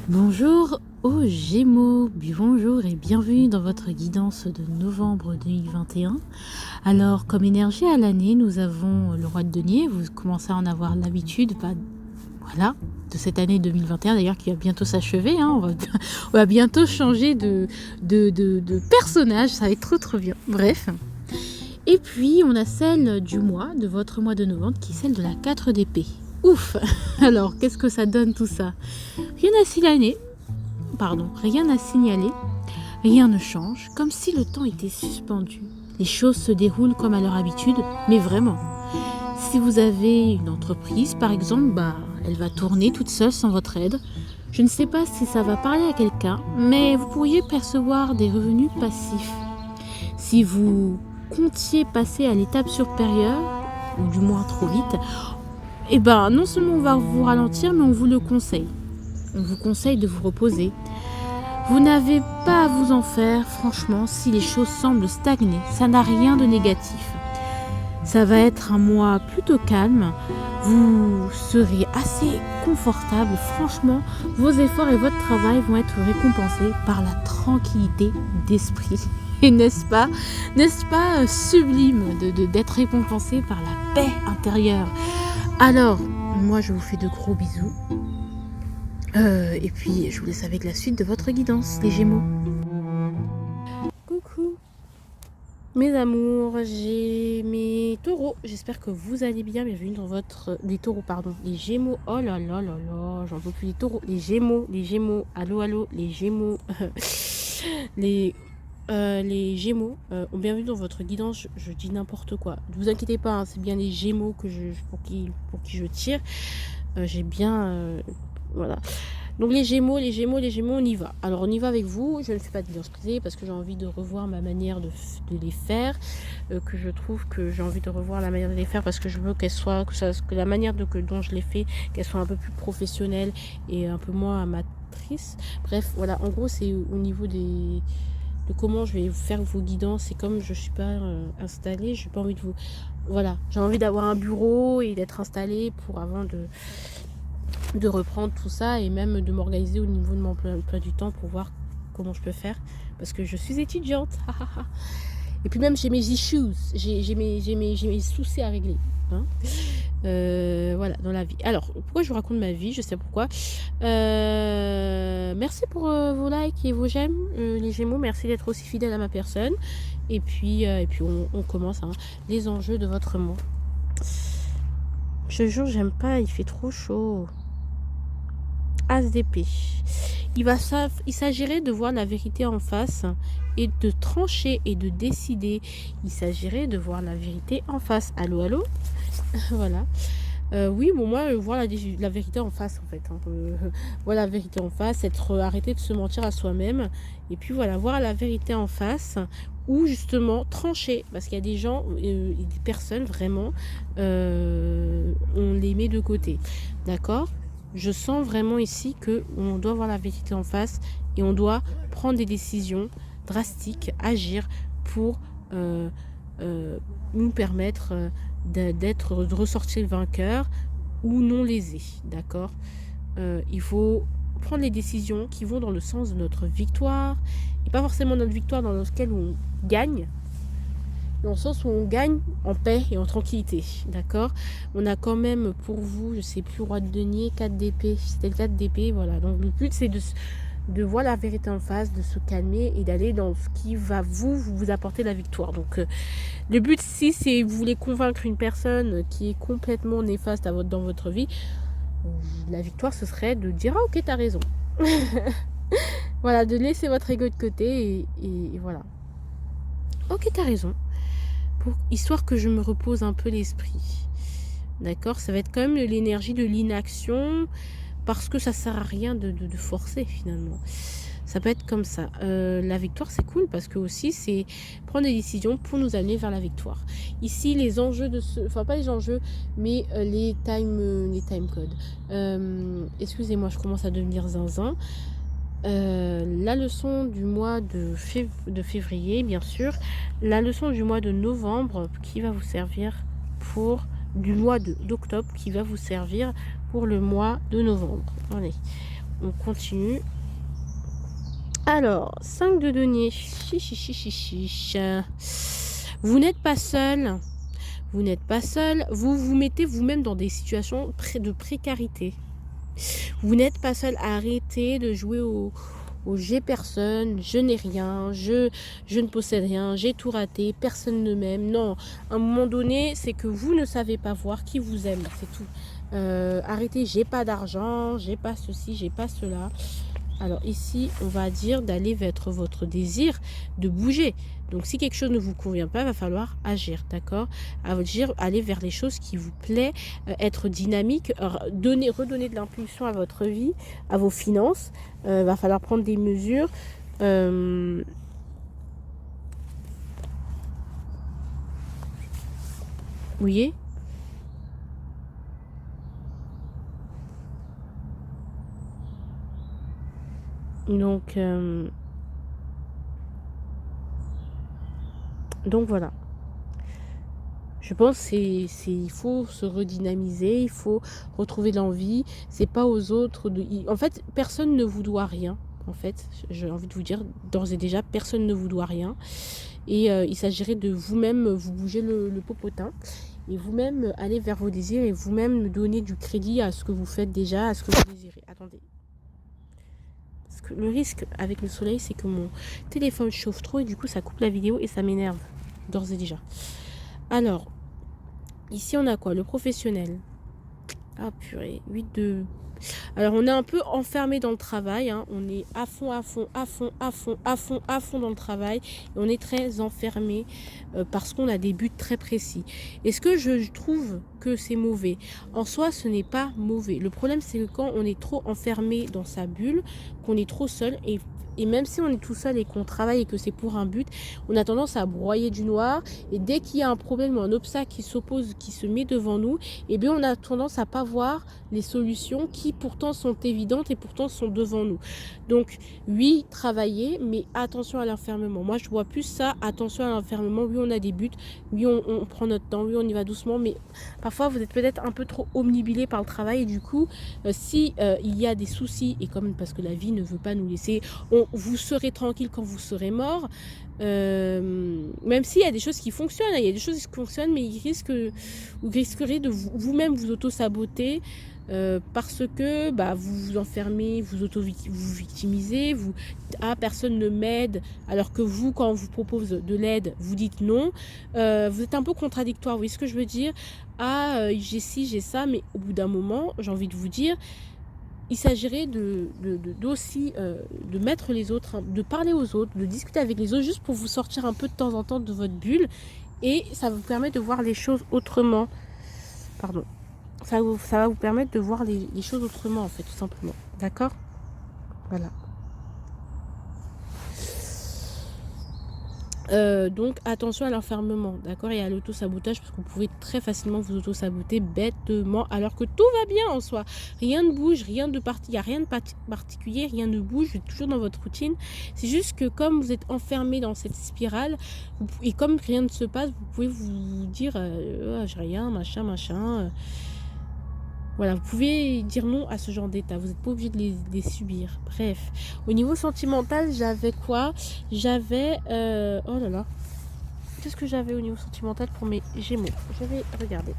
Bonjour aux Gémeaux, bonjour et bienvenue dans votre guidance de novembre 2021. Alors, comme énergie à l'année, nous avons le roi de denier, vous commencez à en avoir l'habitude, voilà, de cette année 2021 d'ailleurs qui va bientôt s'achever, on va bientôt changer de personnage, ça va être trop bien, bref. Et puis, on a celle du mois, de votre mois de novembre, qui est celle de la 4 d'épée. Ouf. Alors, qu'est-ce que ça donne tout ça? Rien à signaler, rien ne change, comme si le temps était suspendu. Les choses se déroulent comme à leur habitude, mais vraiment. Si vous avez une entreprise, par exemple, elle va tourner toute seule sans votre aide. Je ne sais pas si ça va parler à quelqu'un, mais vous pourriez percevoir des revenus passifs. Si vous comptiez passer à l'étape supérieure, ou du moins trop vite, non seulement on va vous ralentir, mais on vous le conseille. On vous conseille de vous reposer. Vous n'avez pas à vous en faire, franchement, si les choses semblent stagner. Ça n'a rien de négatif. Ça va être un mois plutôt calme. Vous serez assez confortable. Franchement, vos efforts et votre travail vont être récompensés par la tranquillité d'esprit. Et n'est-ce pas sublime d'être récompensé par la paix intérieure? Alors, moi je vous fais de gros bisous. Et puis, je vous laisse avec la suite de votre guidance, les Gémeaux. Coucou, mes amours, j'ai mes taureaux. J'espère que vous allez bien. Bienvenue dans votre... Les taureaux, pardon. Les Gémeaux. Oh là là là là, j'en peux plus. Les taureaux. Les Gémeaux. Allô, les Gémeaux. les Gémeaux ont bienvenue dans votre guidance. Je dis n'importe quoi. Ne vous inquiétez pas, c'est bien les Gémeaux pour qui je tire. J'ai bien... voilà. Donc les Gémeaux, on y va. Alors on y va avec vous. Je ne fais pas de guidance privée parce que j'ai envie de revoir ma manière de les faire. Que je trouve que j'ai envie de revoir la manière de les faire parce que je veux que la manière dont je les fais, qu'elle soit un peu plus professionnelle et un peu moins amatrice. Bref, voilà. En gros, c'est au niveau de comment je vais faire vos guidances. Et comme je ne suis pas installée, j'ai pas envie de vous... Voilà. J'ai envie d'avoir un bureau et d'être installée avant de reprendre tout ça et même de m'organiser au niveau de mon emploi du temps pour voir comment je peux faire parce que je suis étudiante. Et puis même j'ai mes issues, j'ai mes soucis à régler, voilà, dans la vie. Alors pourquoi je vous raconte ma vie, je sais pourquoi. Merci pour vos likes et vos j'aime, les Gémeaux, merci d'être aussi fidèles à ma personne. Et puis on commence les enjeux de votre mois. Ce jour j'aime pas, il fait trop chaud. As d'épée. Il s'agirait de voir la vérité en face et de trancher et de décider. Il s'agirait de voir la vérité en face. Allô. Voilà. Oui, bon, moi, voir la vérité en face, en fait. Voir la vérité en face, arrêter de se mentir à soi-même. Et puis voilà, voir la vérité en face ou justement trancher. Parce qu'il y a des gens, des personnes vraiment, on les met de côté. D'accord ? Je sens vraiment ici qu'on doit voir la vérité en face et on doit prendre des décisions drastiques, agir pour nous permettre de ressortir vainqueur ou non lésé. D'accord ? Il faut prendre les décisions qui vont dans le sens de notre victoire et pas forcément notre victoire dans laquelle on gagne, dans le sens où on gagne en paix et en tranquillité, d'accord? On a quand même pour vous, je sais plus, roi de denier, 4 d'épée, c'était le 4 d'épée, voilà. Donc le but c'est de voir la vérité en face, de se calmer et d'aller dans ce qui va vous apporter la victoire. Donc le but, si c'est vous voulez convaincre une personne qui est complètement néfaste dans votre vie, la victoire ce serait de dire ok, t'as raison. Voilà, de laisser votre ego de côté et voilà. Ok, t'as raison. Histoire que je me repose un peu l'esprit. D'accord ? Ça va être quand même l'énergie de l'inaction parce que ça sert à rien de forcer finalement. Ça peut être comme ça. La victoire, c'est cool parce que aussi, c'est prendre des décisions pour nous amener vers la victoire. Ici, les enjeux enfin pas les enjeux, mais les time codes. Excusez-moi, je commence à devenir zinzin. La leçon du mois de février, bien sûr, la leçon du mois de novembre qui va vous servir du mois d'octobre qui va vous servir pour le mois de novembre. Allez, on continue. Alors, 5 de denier. Vous n'êtes pas seul. Vous n'êtes pas seul. Vous vous mettez vous-même dans des situations de précarité. Vous n'êtes pas seul. Arrêtez de jouer au j'ai personne, je n'ai rien, je ne possède rien, j'ai tout raté, personne ne m'aime. Non, à un moment donné, c'est que vous ne savez pas voir qui vous aime, c'est tout. Arrêtez, j'ai pas d'argent, j'ai pas ceci, j'ai pas cela. Alors ici, on va dire d'aller vers votre désir de bouger. Donc si quelque chose ne vous convient pas, il va falloir agir, d'accord? Agir, aller vers les choses qui vous plaisent, être dynamique, redonner de l'impulsion à votre vie, à vos finances. Il va falloir prendre des mesures. Vous voyez? Donc voilà. Je pense il faut se redynamiser, il faut retrouver l'envie. C'est pas aux autres en fait, personne ne vous doit rien. En fait, j'ai envie de vous dire d'ores et déjà, personne ne vous doit rien. Et il s'agirait de vous-même vous bouger le popotin et vous-même aller vers vos désirs et vous-même donner du crédit à ce que vous faites déjà, à ce que vous désirez. Attendez. Parce que le risque avec le soleil, c'est que mon téléphone chauffe trop et du coup, ça coupe la vidéo et ça m'énerve d'ores et déjà. Alors, ici, on a quoi? Le professionnel. Ah purée, 8 de... Alors, on est un peu enfermé dans le travail. Hein. On est à fond dans le travail. Et on est très enfermé parce qu'on a des buts très précis. Est-ce que je trouve que c'est mauvais? En soi, ce n'est pas mauvais. Le problème, c'est que quand on est trop enfermé dans sa bulle, qu'on est trop seul et même si on est tout seul et qu'on travaille et que c'est pour un but, on a tendance à broyer du noir. Et dès qu'il y a un problème ou un obstacle qui s'oppose, qui se met devant nous, eh bien on a tendance à pas voir les solutions qui pourtant sont évidentes et pourtant sont devant nous. Donc oui, travailler, mais attention à l'enfermement. Moi je vois plus ça, attention à l'enfermement. Oui, on a des buts, oui, on prend notre temps, oui, on y va doucement, mais parfois vous êtes peut-être un peu trop omnibilé par le travail et du coup, si il y a des soucis, et comme parce que la vie ne veut pas nous laisser, vous serez tranquille quand vous serez mort. Même s'il y a des choses qui fonctionnent, il y a des choses qui fonctionnent, mais vous risquerez de vous-même vous auto-saboter parce que vous vous enfermez, vous victimisez, personne ne m'aide, alors que vous, quand on vous propose de l'aide, vous dites non. Vous êtes un peu contradictoire, vous voyez ce que je veux dire? J'ai ci, j'ai ça, mais au bout d'un moment, j'ai envie de vous dire, il s'agirait aussi de mettre les autres, de parler aux autres, de discuter avec les autres, juste pour vous sortir un peu de temps en temps de votre bulle. Et ça vous permet de voir les choses autrement. Pardon. Ça va vous permettre de voir les choses autrement, en fait, tout simplement. D'accord? Voilà. Donc attention à l'enfermement, d'accord, et à l'auto-sabotage, parce que vous pouvez très facilement vous auto-saboter bêtement, alors que tout va bien en soi. Rien ne bouge, il n'y a rien de particulier, rien ne bouge, vous êtes toujours dans votre routine. C'est juste que comme vous êtes enfermé dans cette spirale, et comme rien ne se passe, vous pouvez vous dire j'ai rien, machin. Voilà, vous pouvez dire non à ce genre d'état. Vous n'êtes pas obligé de les subir. Bref. Au niveau sentimental, j'avais quoi? J'avais... oh là là. Qu'est-ce que j'avais au niveau sentimental pour mes Gémeaux? Je vais regarder.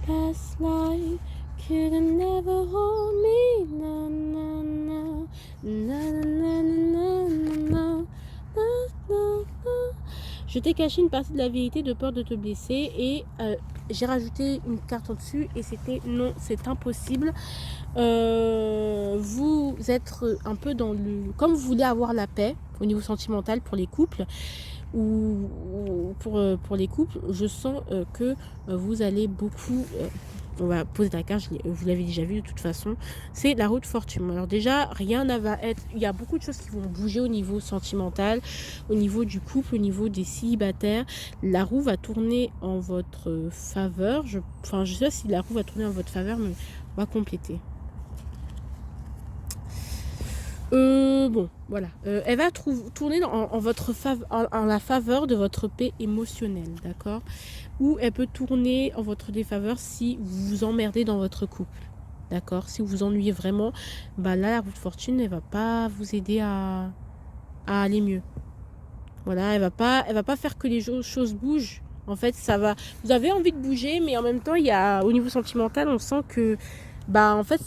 Last night, could never hold me. Na, na, na. Na, na, na, na, na. Je t'ai caché une partie de la vérité de peur de te blesser et j'ai rajouté une carte au-dessus et c'était non, c'est impossible. Vous êtes un peu dans le... Comme vous voulez avoir la paix au niveau sentimental pour les couples ou pour les couples, je sens que vous allez beaucoup... on va poser la carte, vous l'avez déjà vu de toute façon, c'est la roue de fortune. Alors déjà, rien ne va être... Il y a beaucoup de choses qui vont bouger au niveau sentimental, au niveau du couple, au niveau des célibataires. La roue va tourner en votre faveur. Je sais pas si la roue va tourner en votre faveur, mais on va compléter. Bon, voilà. Elle va tourner en votre en la faveur de votre paix émotionnelle, d'accord? Ou elle peut tourner en votre défaveur si vous vous emmerdez dans votre couple. d'accord? Si vous vous ennuyez vraiment, bah là, la roue de fortune, elle va pas vous aider à aller mieux. Voilà, elle va pas faire que les choses bougent. En fait, ça va. Vous avez envie de bouger, mais en même temps, il y a, au niveau sentimental, on sent que, bah, en fait,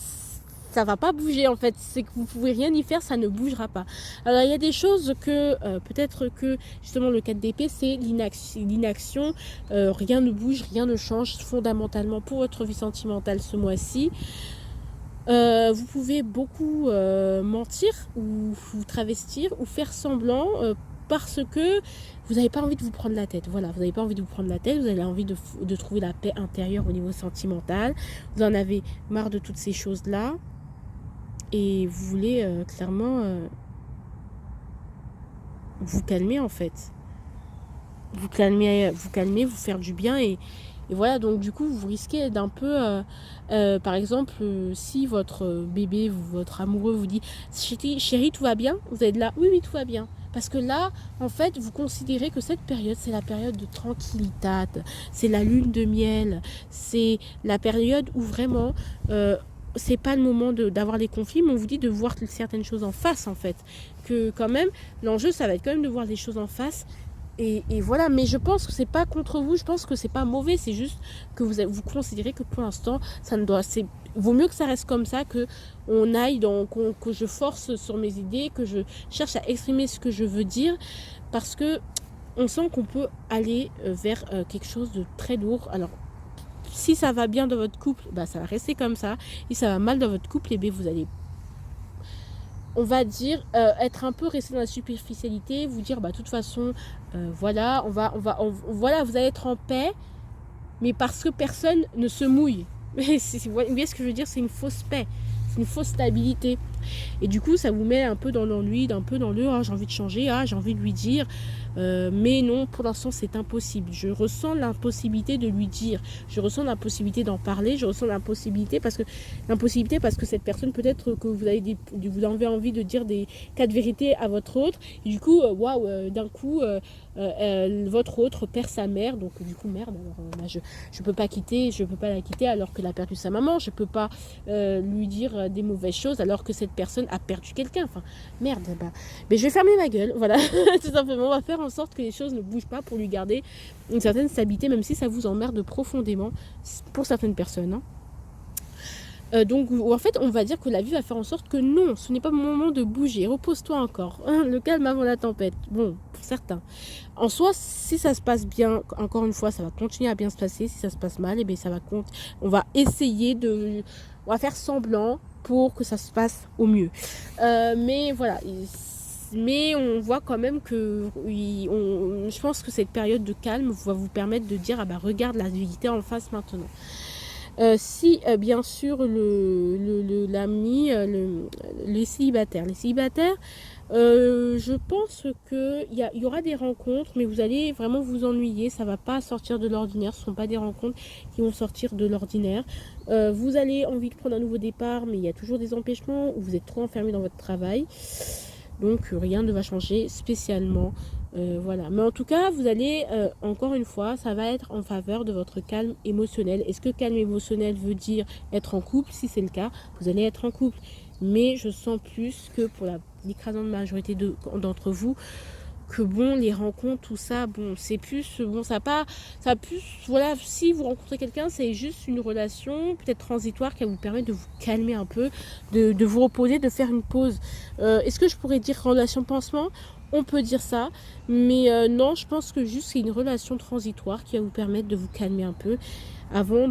ça va pas bouger. En fait, c'est que vous pouvez rien y faire, ça ne bougera pas. Alors, il y a des choses que, peut-être que, justement, le 4 d'épée, c'est l'inaction. Rien ne bouge, rien ne change fondamentalement pour votre vie sentimentale ce mois-ci. Vous pouvez beaucoup mentir ou vous travestir ou faire semblant parce que vous n'avez pas envie de vous prendre la tête. Voilà, vous n'avez pas envie de vous prendre la tête, vous avez envie de trouver la paix intérieure au niveau sentimental. Vous en avez marre de toutes ces choses-là et vous voulez clairement vous calmer en fait. Vous calmer, vous faire du bien et voilà, donc du coup, vous risquez d'un peu, par exemple, si votre bébé, votre amoureux vous dit chérie, tout va bien? Vous êtes là, oui, tout va bien. Parce que là, en fait, vous considérez que cette période, c'est la période de tranquillité, c'est la lune de miel, c'est la période où vraiment, c'est pas le moment d'avoir les conflits, mais on vous dit de voir certaines choses en face, en fait. Que quand même, l'enjeu, ça va être quand même de voir les choses en face. Et voilà, mais je pense que c'est pas contre vous, je pense que c'est pas mauvais, c'est juste que vous considérez que pour l'instant, ça ne doit, vaut mieux que ça reste comme ça, que on aille que je force sur mes idées, que je cherche à exprimer ce que je veux dire, parce que on sent qu'on peut aller vers quelque chose de très lourd. Alors, si ça va bien dans votre couple, bah ça va rester comme ça. Si ça va mal dans votre couple, et bien vous allez, on va dire, être un peu resté dans la superficialité, vous dire, bah, de toute façon, voilà, voilà, vous allez être en paix, mais parce que personne ne se mouille. Vous voyez ce que je veux dire? C'est une fausse paix, c'est une fausse stabilité. Et du coup, ça vous met un peu dans l'ennui, un peu dans le « ah, j'ai envie de changer, ah, j'ai envie de lui dire ». Mais non, pour l'instant, c'est impossible. Je ressens l'impossibilité de lui dire. Je ressens l'impossibilité d'en parler. Je ressens l'impossibilité parce que cette personne, peut-être que vous avez envie de dire des cas de vérité à votre autre. Et du coup, waouh, d'un coup, votre autre perd sa mère. Donc, du coup, merde. Alors, je peux pas la quitter alors qu'elle a perdu sa maman. Je peux pas lui dire des mauvaises choses alors que cette personne a perdu quelqu'un. Enfin, merde. Bah, mais je vais fermer ma gueule. Voilà, tout simplement. On va faire en sorte que les choses ne bougent pas pour lui garder une certaine stabilité, même si ça vous emmerde profondément pour certaines personnes. Donc, en fait, on va dire que la vie va faire en sorte que non, ce n'est pas le moment de bouger. Repose-toi encore. Le calme avant la tempête. Bon, pour certains. En soi, si ça se passe bien, encore une fois, ça va continuer à bien se passer. Si ça se passe mal, et bien, on va essayer on va faire semblant pour que ça se passe au mieux. Mais voilà. Mais on voit quand même que je pense que cette période de calme va vous permettre de dire, ah bah regarde la vérité en face maintenant. Si bien sûr l'ami, les célibataires, je pense qu'il y aura des rencontres, mais vous allez vraiment vous ennuyer, ça va pas sortir de l'ordinaire, ce ne sont pas des rencontres qui vont sortir de l'ordinaire. Vous allez envie de prendre un nouveau départ, mais il y a toujours des empêchements, ou vous êtes trop enfermé dans votre travail. Donc rien ne va changer spécialement. Voilà. Mais en tout cas, vous allez, encore une fois, ça va être en faveur de votre calme émotionnel. Est-ce que calme émotionnel veut dire être en couple? Si c'est le cas, vous allez être en couple. Mais je sens plus que pour l'écrasante majorité d'entre vous, que bon, les rencontres, tout ça, bon, c'est plus, bon, voilà, si vous rencontrez quelqu'un, c'est juste une relation peut-être transitoire qui va vous permettre de vous calmer un peu, de vous reposer, de faire une pause. Est-ce que je pourrais dire relation pansement? On peut dire ça, mais non, je pense que juste c'est une relation transitoire qui va vous permettre de vous calmer un peu avant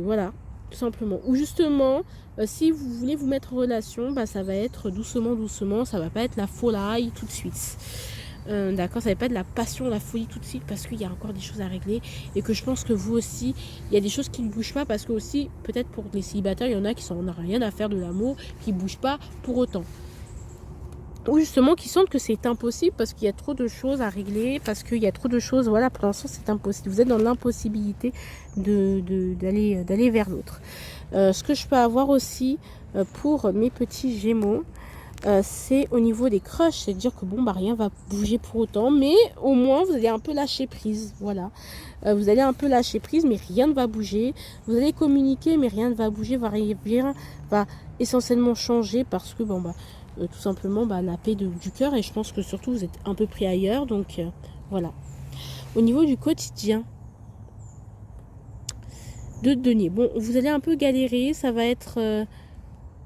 voilà, tout simplement. Ou justement, si vous voulez vous mettre en relation, bah, ça va être doucement, ça va pas être la folie tout de suite. D'accord, ça va pas être la passion, la folie tout de suite parce qu'il y a encore des choses à régler et que je pense que vous aussi, il y a des choses qui ne bougent pas parce que aussi, peut-être pour les célibataires, il y en a qui n'en ont rien à faire de l'amour, qui ne bougent pas pour autant. Ou justement qui sentent que c'est impossible parce qu'il y a trop de choses à régler, parce qu'il y a trop de choses, voilà, pour l'instant c'est impossible. Vous êtes dans l'impossibilité d'aller vers l'autre. Ce que je peux avoir aussi pour mes petits gémeaux, c'est au niveau des crushs, c'est-à-dire que bon, bah, rien va bouger pour autant, mais au moins vous allez un peu lâcher prise, voilà. Vous allez un peu lâcher prise, mais rien ne va bouger. Vous allez communiquer, mais rien ne va bouger, rien va essentiellement changer parce que bon, bah, tout simplement, bah, la paix du cœur, et je pense que surtout vous êtes un peu pris ailleurs, donc voilà. Au niveau du quotidien de denier, bon, vous allez un peu galérer, ça va être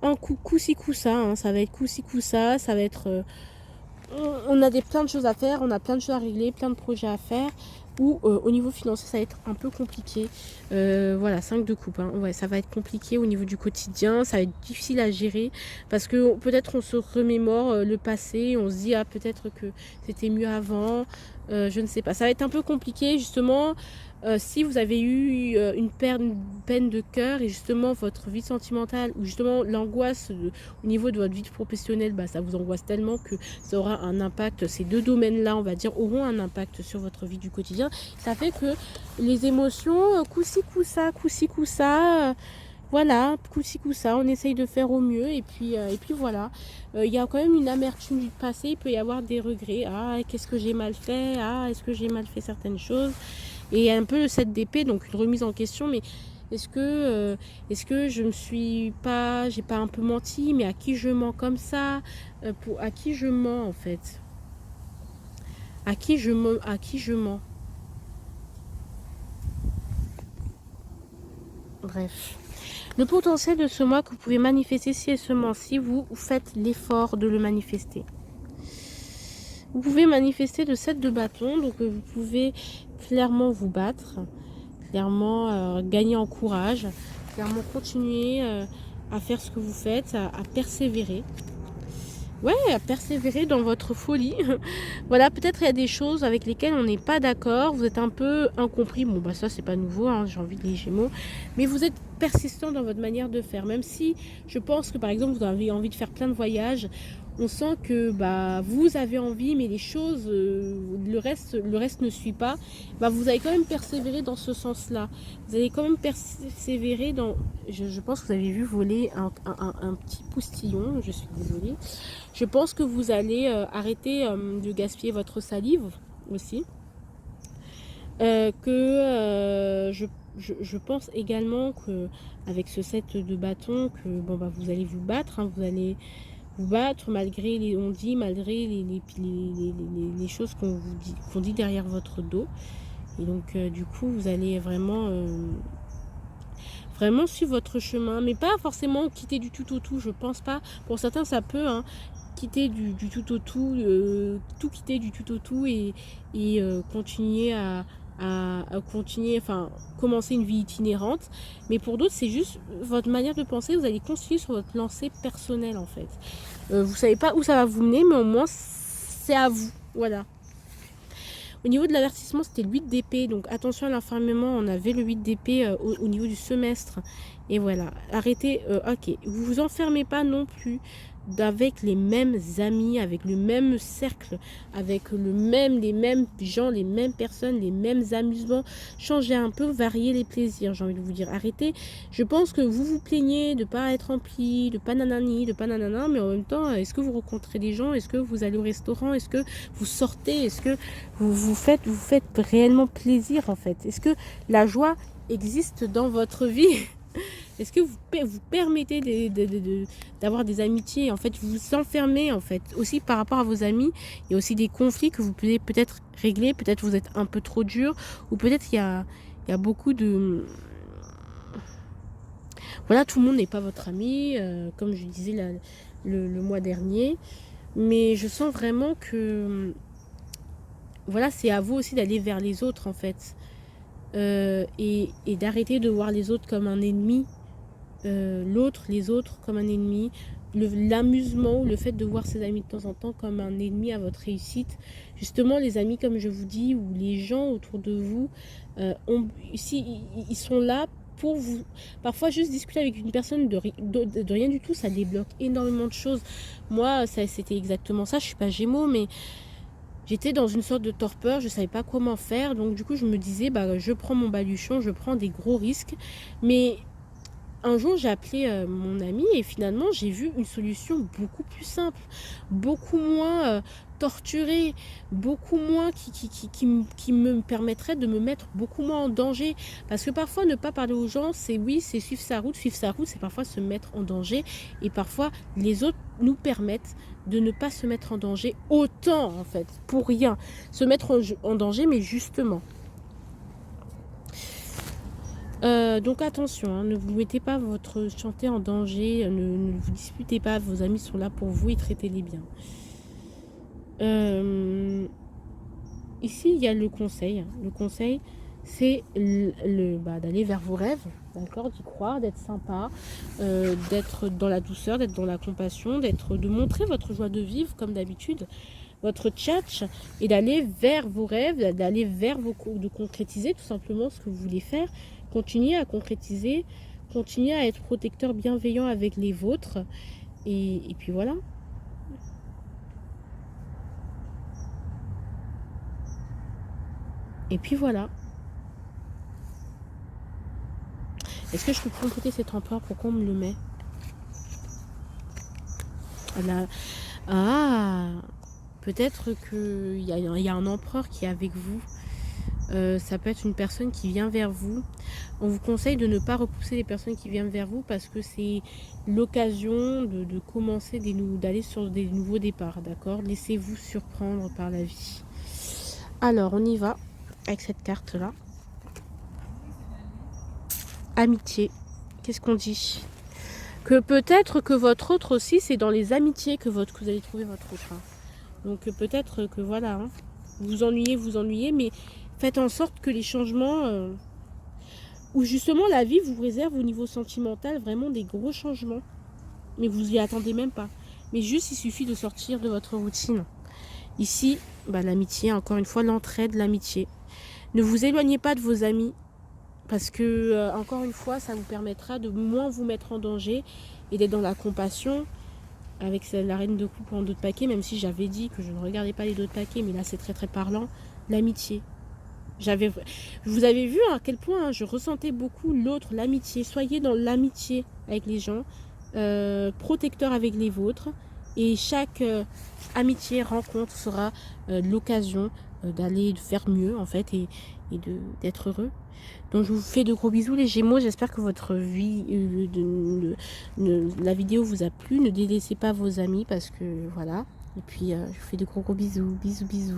un coup-ci, coup-ça, hein, ça va être coup-ci, coup-ça, ça va être... on a plein de choses à faire, on a plein de choses à régler, plein de projets à faire, ou au niveau financier, ça va être un peu compliqué. Voilà, 5 de coupe, hein. Ouais, ça va être compliqué au niveau du quotidien, ça va être difficile à gérer, parce que peut-être on se remémore le passé, on se dit, ah, peut-être que c'était mieux avant, je ne sais pas. Ça va être un peu compliqué, justement, si vous avez eu une peine de cœur et justement votre vie sentimentale ou justement l'angoisse au niveau de votre vie professionnelle, bah, ça vous angoisse tellement que ça aura un impact, ces deux domaines-là, on va dire, auront un impact sur votre vie du quotidien. Ça fait que les émotions, coup-ci, coup-ça, coup-ci, coup-ça, voilà, coup-ci, coup-ça, on essaye de faire au mieux et puis voilà. Il y a quand même une amertume du passé, il peut y avoir des regrets. Ah, qu'est-ce que j'ai mal fait? Ah, est-ce que j'ai mal fait certaines choses? Et un peu le 7 d'épée, donc une remise en question, mais est-ce que je me suis pas, j'ai pas un peu menti, mais à qui je mens comme ça, à qui je mens en fait, à qui je mens. Bref, le potentiel de ce mois que vous pouvez manifester si et seulement si vous faites l'effort de le manifester. Vous pouvez manifester le 7 de bâton, donc vous pouvez clairement vous battre, clairement gagner en courage, clairement continuer à faire ce que vous faites, à persévérer. Ouais, à persévérer dans votre folie. Voilà, peut-être il y a des choses avec lesquelles on n'est pas d'accord, vous êtes un peu incompris. Bon, bah ça, c'est pas nouveau, hein, j'ai envie de les Gémeaux. Mais vous êtes persistant dans votre manière de faire. Même si je pense que, par exemple, vous avez envie de faire plein de voyages, on sent que bah, vous avez envie, mais les choses, le reste ne suit pas. Bah, vous allez quand même persévérer dans ce sens-là. Vous allez quand même persévérer dans... Je pense que vous avez vu voler un petit poustillon, je suis désolée. Je pense que vous allez arrêter de gaspiller votre salive aussi. Je pense également que avec ce set de bâtons, que bon, bah, vous allez vous battre, hein, vous allez vous battre malgré malgré les choses qu'on dit derrière votre dos. Et donc du coup vous allez vraiment suivre votre chemin, mais pas forcément quitter du tout au tout, je pense pas. Pour certains ça peut, hein, quitter du tout au tout, tout quitter du tout au tout et continuer à continuer, enfin commencer une vie itinérante. Mais pour d'autres c'est juste votre manière de penser, vous allez continuer sur votre lancée personnelle en fait. Vous savez pas où ça va vous mener, mais au moins c'est à vous, voilà. Au niveau de l'avertissement, c'était le 8 d'épée. Donc attention à l'enfermement, on avait le 8 d'épée au niveau du semestre. Et voilà, arrêtez, ok. Vous vous enfermez pas non plus avec les mêmes amis, avec le même cercle, avec les mêmes gens, les mêmes personnes, les mêmes amusements. Changez un peu, variez les plaisirs, j'ai envie de vous dire. Arrêtez. Je pense que vous vous plaignez de pas être rempli, de pas nanani, de pas nanana, mais en même temps, est-ce que vous rencontrez des gens? Est-ce que vous allez au restaurant? Est-ce que vous sortez? Est-ce que vous faites réellement plaisir en fait? Est-ce que la joie existe dans votre vie? Est-ce que vous permettez d'avoir des amitiés? En fait, vous vous enfermez en fait. Aussi par rapport à vos amis, il y a aussi des conflits que vous pouvez peut-être régler. Peut-être vous êtes un peu trop dur. Ou peut-être il y a beaucoup de... Voilà, tout le monde n'est pas votre ami, comme je disais le mois dernier. Mais je sens vraiment que... Voilà, c'est à vous aussi d'aller vers les autres en fait. Et d'arrêter de voir les autres comme un ennemi. Les autres comme un ennemi, l'amusement ou le fait de voir ses amis de temps en temps comme un ennemi à votre réussite. Justement, les amis, comme je vous dis, ou les gens autour de vous, ils sont là pour vous. Parfois, juste discuter avec une personne de rien du tout, ça débloque énormément de choses. Moi, c'était exactement ça. Je suis pas Gémeaux, mais j'étais dans une sorte de torpeur, je savais pas comment faire. Donc, du coup, je me disais, bah, je prends mon baluchon, je prends des gros risques. Mais un jour, j'ai appelé mon ami et finalement, j'ai vu une solution beaucoup plus simple, beaucoup moins torturée, beaucoup moins qui me permettrait de me mettre beaucoup moins en danger. Parce que parfois, ne pas parler aux gens, c'est oui, c'est suivre sa route. Suivre sa route, c'est parfois se mettre en danger. Et parfois, les autres nous permettent de ne pas se mettre en danger autant, en fait, pour rien. Se mettre en danger, mais justement. Donc attention, hein, ne vous mettez pas votre santé en danger, ne vous disputez pas, vos amis sont là pour vous et traitez-les bien. Ici, il y a le conseil. Le conseil, c'est d'aller vers vos rêves, d'accord, d'y croire, d'être sympa, d'être dans la douceur, d'être dans la compassion, de montrer votre joie de vivre comme d'habitude, votre tchatch, et d'aller vers vos rêves, d'aller vers de concrétiser tout simplement ce que vous voulez faire. Continuez à concrétiser, continuez à être protecteur bienveillant avec les vôtres, et puis voilà. Et puis voilà. Est-ce que je peux compléter cet empereur? Pourquoi on me le met? Peut-être qu'il y a un empereur qui est avec vous. Ça peut être une personne qui vient vers vous. On vous conseille de ne pas repousser les personnes qui viennent vers vous parce que c'est l'occasion de commencer, d'aller sur des nouveaux départs, d'accord? Laissez-vous surprendre par la vie. Alors, on y va avec cette carte-là. Amitié. Qu'est-ce qu'on dit? Que peut-être que votre autre aussi, c'est dans les amitiés que vous allez trouver votre autre. Hein. Donc peut-être que voilà, hein, vous ennuyez, mais faites en sorte que les changements, ou justement la vie vous réserve au niveau sentimental vraiment des gros changements. Mais vous y attendez même pas. Mais juste, il suffit de sortir de votre routine. Ici, l'amitié, encore une fois, l'entraide, l'amitié. Ne vous éloignez pas de vos amis. Parce que, encore une fois, ça vous permettra de moins vous mettre en danger et d'être dans la compassion avec la reine de coupe en dos de paquet, même si j'avais dit que je ne regardais pas les dos de paquet, mais là c'est très très parlant, l'amitié. Vous avez vu à quel point hein, je ressentais beaucoup l'autre, l'amitié. Soyez dans l'amitié avec les gens, protecteur avec les vôtres, et chaque amitié, rencontre sera l'occasion d'aller faire mieux en fait et d'être heureux. Donc je vous fais de gros bisous les Gémeaux, j'espère que votre vie, la vidéo vous a plu, ne délaissez pas vos amis parce que voilà. Et puis je vous fais de gros bisous, bisous.